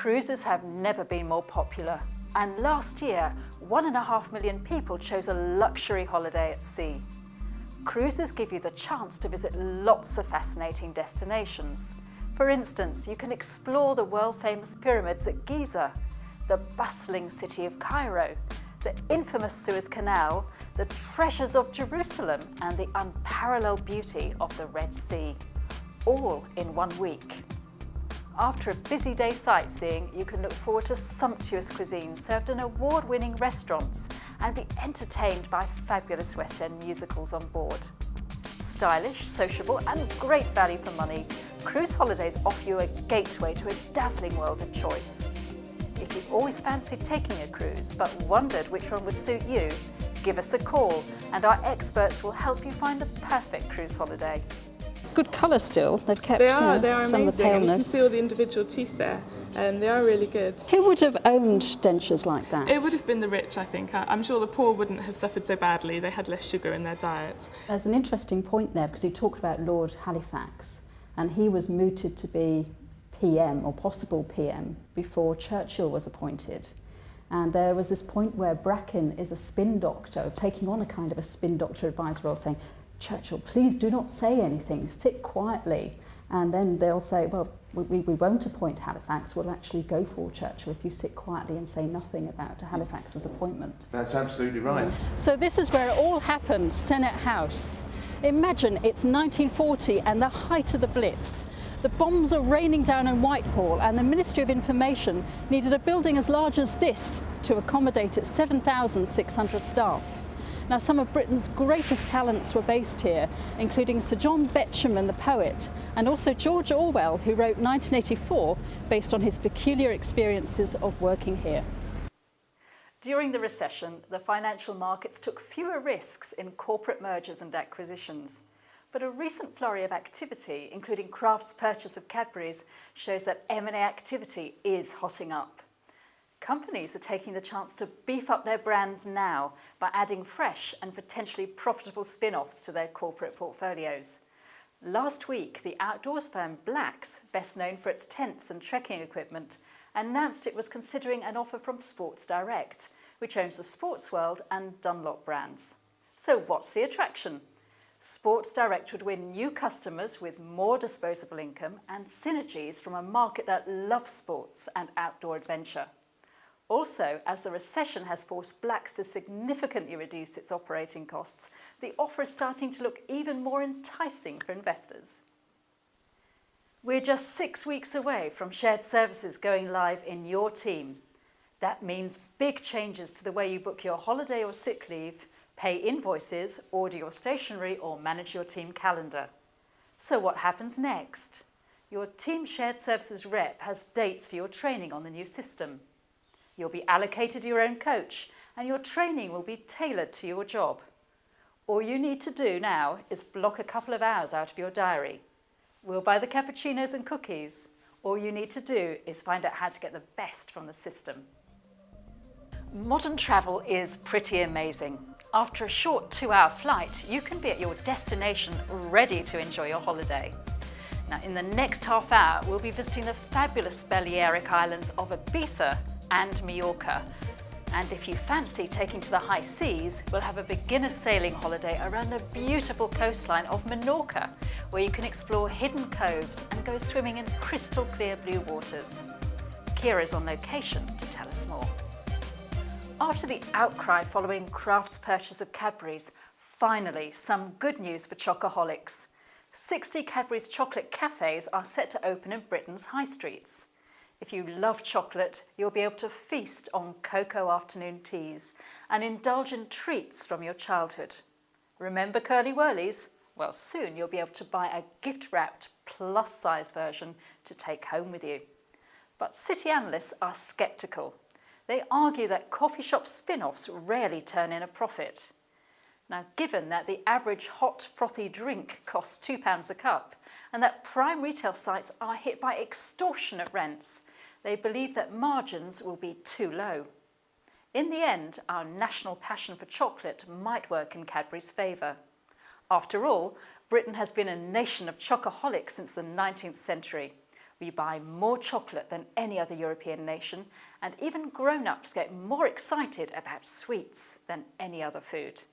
Cruises have never been more popular, and last year 1.5 million people chose a luxury holiday at sea. Cruises give you the chance to visit lots of fascinating destinations. For instance, you can explore the world-famous pyramids at Giza, the bustling city of Cairo, the infamous Suez Canal, the treasures of Jerusalem, and the unparalleled beauty of the Red Sea, all in 1 week. After a busy day sightseeing, you can look forward to sumptuous cuisine served in award-winning restaurants and be entertained by fabulous West End musicals on board. Stylish, sociable and great value for money, cruise holidays offer you a gateway to a dazzling world of choice. If you've always fancied taking a cruise but wondered which one would suit you, give us a call and our experts will help you find the perfect cruise holiday. Good colour still, they've kept they are some amazing. of the paleness. And you can see all the individual teeth there, and they are really good. Who would have owned dentures like that? It would have been the rich, I think. I'm sure the poor wouldn't have suffered so badly. They had less sugar in their diet. There's an interesting point there because you talked about Lord Halifax, and he was mooted to be PM or possible PM before Churchill was appointed. And there was this point where Bracken is a spin doctor, taking on a kind of a spin doctor advisor role, saying, Churchill, please do not say anything, sit quietly. And then they'll say, well, we won't appoint Halifax, we'll actually go for Churchill if you sit quietly and say nothing about Halifax's appointment. That's absolutely right. So this is where it all happened, Senate House. Imagine it's 1940 and the height of the Blitz. The bombs are raining down in Whitehall and the Ministry of Information needed a building as large as this to accommodate its 7,600 staff. Now, some of Britain's greatest talents were based here, including Sir John Betjeman, the poet, and also George Orwell, who wrote 1984 based on his peculiar experiences of working here. During the recession, the financial markets took fewer risks in corporate mergers and acquisitions. But a recent flurry of activity, including Kraft's purchase of Cadbury's, shows that M&A activity is hotting up. Companies are taking the chance to beef up their brands now by adding fresh and potentially profitable spin-offs to their corporate portfolios. Last week, the outdoors firm Black's, best known for its tents and trekking equipment, announced it was considering an offer from Sports Direct, which owns the Sports World and Dunlop brands. So what's the attraction? Sports Direct would win new customers with more disposable income and synergies from a market that loves sports and outdoor adventure. Also, as the recession has forced Black's to significantly reduce its operating costs, the offer is starting to look even more enticing for investors. We're just 6 weeks away from shared services going live in your team. That means big changes to the way you book your holiday or sick leave, pay invoices, order your stationery, or manage your team calendar. So what happens next? Your team shared services rep has dates for your training on the new system. You'll be allocated your own coach and your training will be tailored to your job. All you need to do now is block a couple of hours out of your diary. We'll buy the cappuccinos and cookies. All you need to do is find out how to get the best from the system. Modern travel is pretty amazing. After a short 2-hour flight, you can be at your destination ready to enjoy your holiday. Now, in the next half hour, we'll be visiting the fabulous Balearic Islands of Ibiza and Mallorca. And if you fancy taking to the high seas, we'll have a beginner sailing holiday around the beautiful coastline of Menorca, where you can explore hidden coves and go swimming in crystal clear blue waters. Kira's on location to tell us more. After the outcry following Kraft's purchase of Cadbury's, finally some good news for chocoholics. 60 Cadbury's chocolate cafes are set to open in Britain's high streets. If you love chocolate, you'll be able to feast on cocoa afternoon teas and indulge in treats from your childhood. Remember Curly Whirlies? Well, soon you'll be able to buy a gift-wrapped plus-size version to take home with you. But city analysts are sceptical. They argue that coffee shop spin-offs rarely turn in a profit. Now, given that the average hot, frothy drink costs £2 a cup and that prime retail sites are hit by extortionate rents, they believe that margins will be too low. In the end, our national passion for chocolate might work in Cadbury's favour. After all, Britain has been a nation of chocoholics since the 19th century. We buy more chocolate than any other European nation, and even grown-ups get more excited about sweets than any other food.